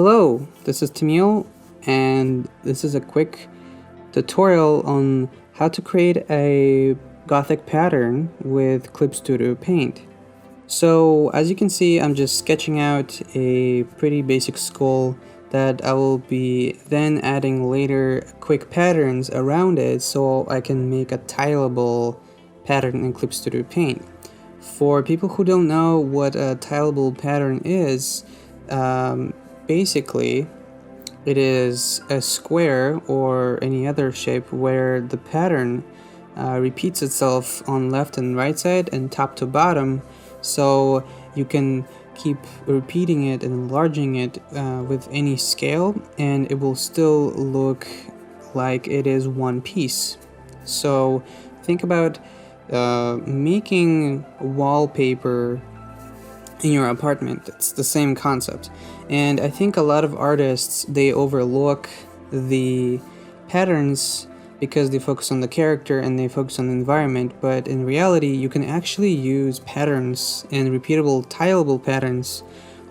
Hello, this is Tamil, and this is a quick tutorial on how to create a Gothic pattern with Clip Studio Paint. So as you can see, I'm just sketching out a pretty basic skull that I will be then adding later quick patterns around it so I can make a tileable pattern in Clip Studio Paint. For people who don't know what a tileable pattern is, basically it is a square or any other shape where the pattern repeats itself on left and right side and top to bottom, so you can keep repeating it and enlarging it with any scale, and it will still look like it is one piece. So think about making wallpaper in your apartment. It's the same concept, and I think a lot of artists, they overlook the patterns because they focus on the character and they focus on the environment, but in reality you can actually use patterns and repeatable tileable patterns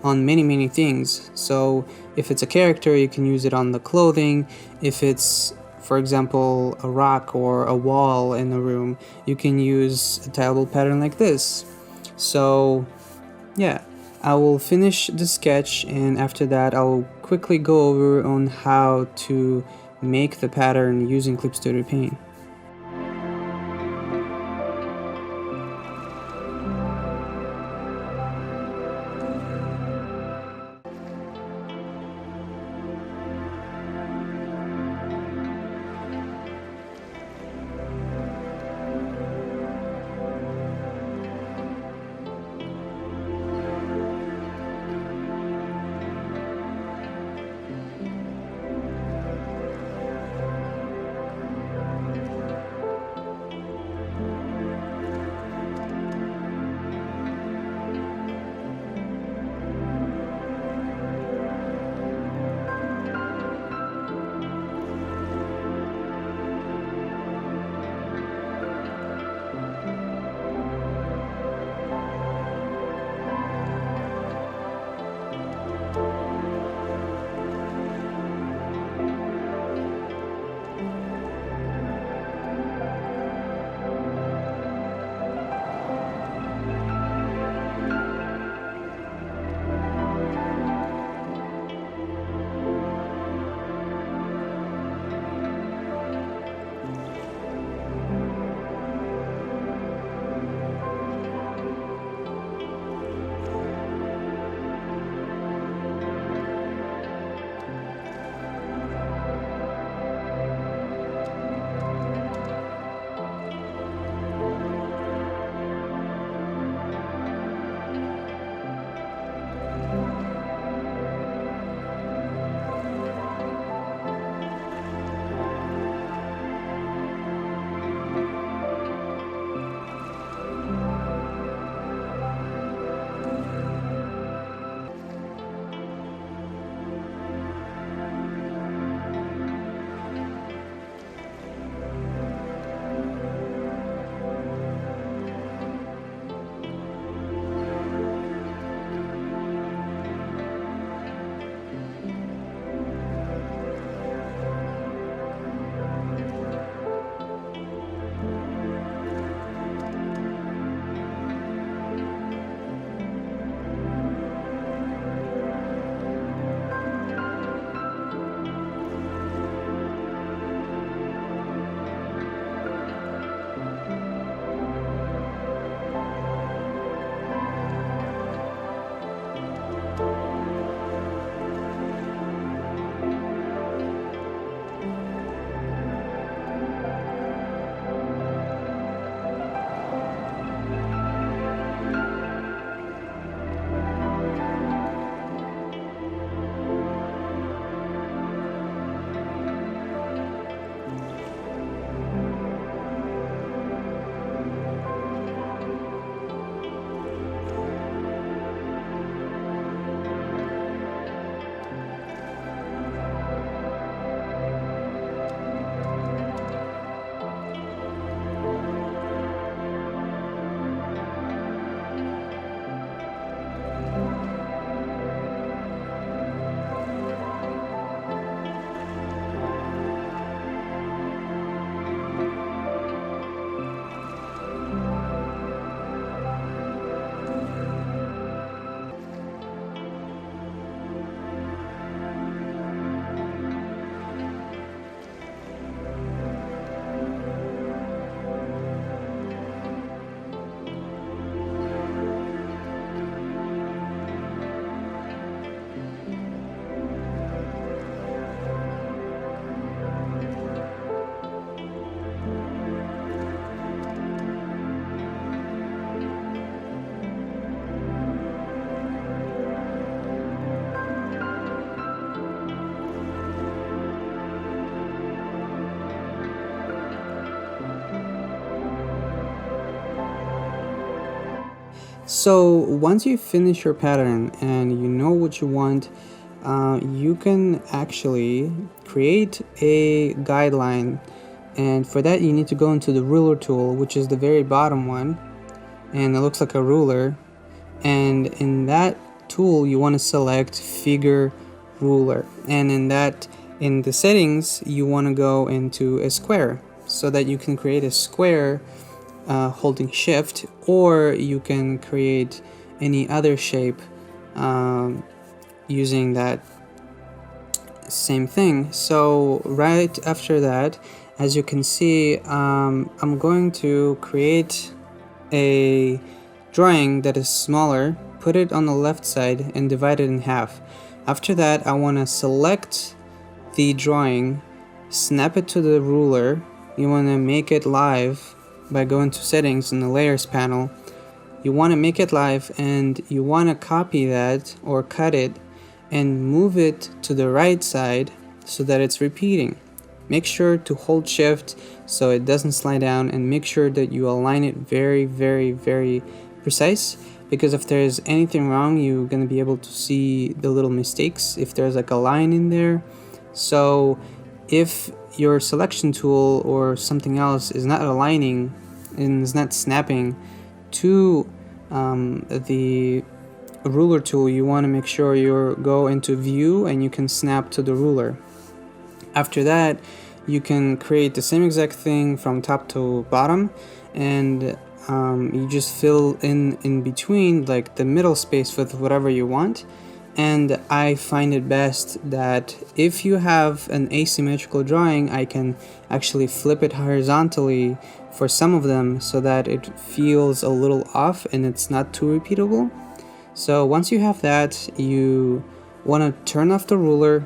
on many things. So if it's a character, you can use it on the clothing. If it's, for example, a rock or a wall in a room, you can use a tileable pattern like this. So yeah, I will finish the sketch, and after that I'll quickly go over on how to make the pattern using Clip Studio Paint. So once you finish your pattern and you know what you want, you can actually create a guideline, and for that you need to go into the ruler tool, which is the very bottom one, and it looks like a ruler, and in that tool you want to select figure ruler, and in the settings you want to go into a square so that you can create a square holding shift, or you can create any other shape using that same thing. So right after that, as you can see, I'm going to create a drawing that is smaller, put it on the left side and divide it in half. After that, I want to select the drawing, snap it to the ruler. You want to make it live by going to settings in the layers panel. You want to make it live, and you want to copy that or cut it and move it to the right side so that it's repeating. Make sure to hold shift so it doesn't slide down, and make sure that you align it very, very, very precise, because if there's anything wrong, you're going to be able to see the little mistakes if there's like a line in there. So if your selection tool or something else is not aligning and is not snapping to the ruler tool, you want to make sure you go into view and you can snap to the ruler. After that, you can create the same exact thing from top to bottom, and you just fill in between, like the middle space, with whatever you want. And I find it best that if you have an asymmetrical drawing, I can actually flip it horizontally for some of them so that it feels a little off and it's not too repeatable. So once you have that, you want to turn off the ruler,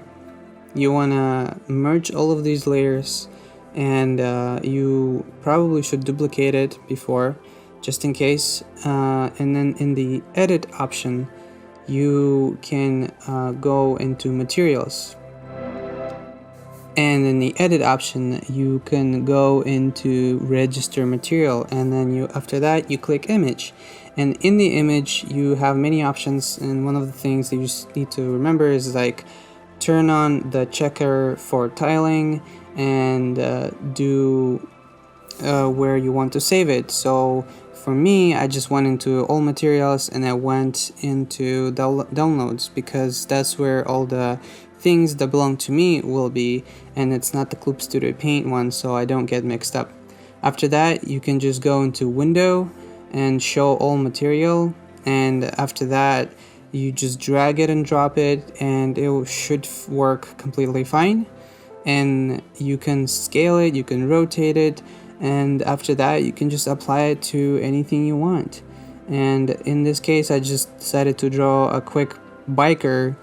you want to merge all of these layers, and you probably should duplicate it before, just in case. And then in the edit option, you can go into materials, and in the edit option you can go into register material, and then after that you click image, and in the image you have many options, and one of the things that you just need to remember is like turn on the checker for tiling and do where you want to save it. So for me, I just went into all materials and I went into downloads, because that's where all the things that belong to me will be, and it's not the Clip Studio Paint one, so I don't get mixed up. After that, you can just go into window and show all material, and after that you just drag it and drop it, and it should work completely fine. And you can scale it, you can rotate it, and after that you can just apply it to anything you want. And in this case, I just decided to draw a quick biker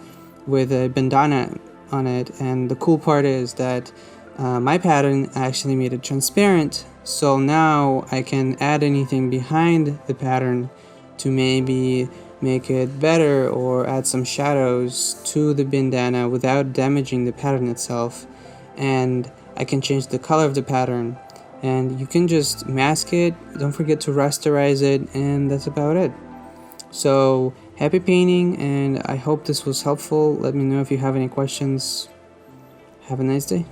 with a bandana on it, and the cool part is that my pattern actually made it transparent, so now I can add anything behind the pattern to maybe make it better or add some shadows to the bandana without damaging the pattern itself. And I can change the color of the pattern, and you can just mask it, don't forget to rasterize it, and that's about it. So happy painting, and I hope this was helpful. Let me know if you have any questions. Have a nice day.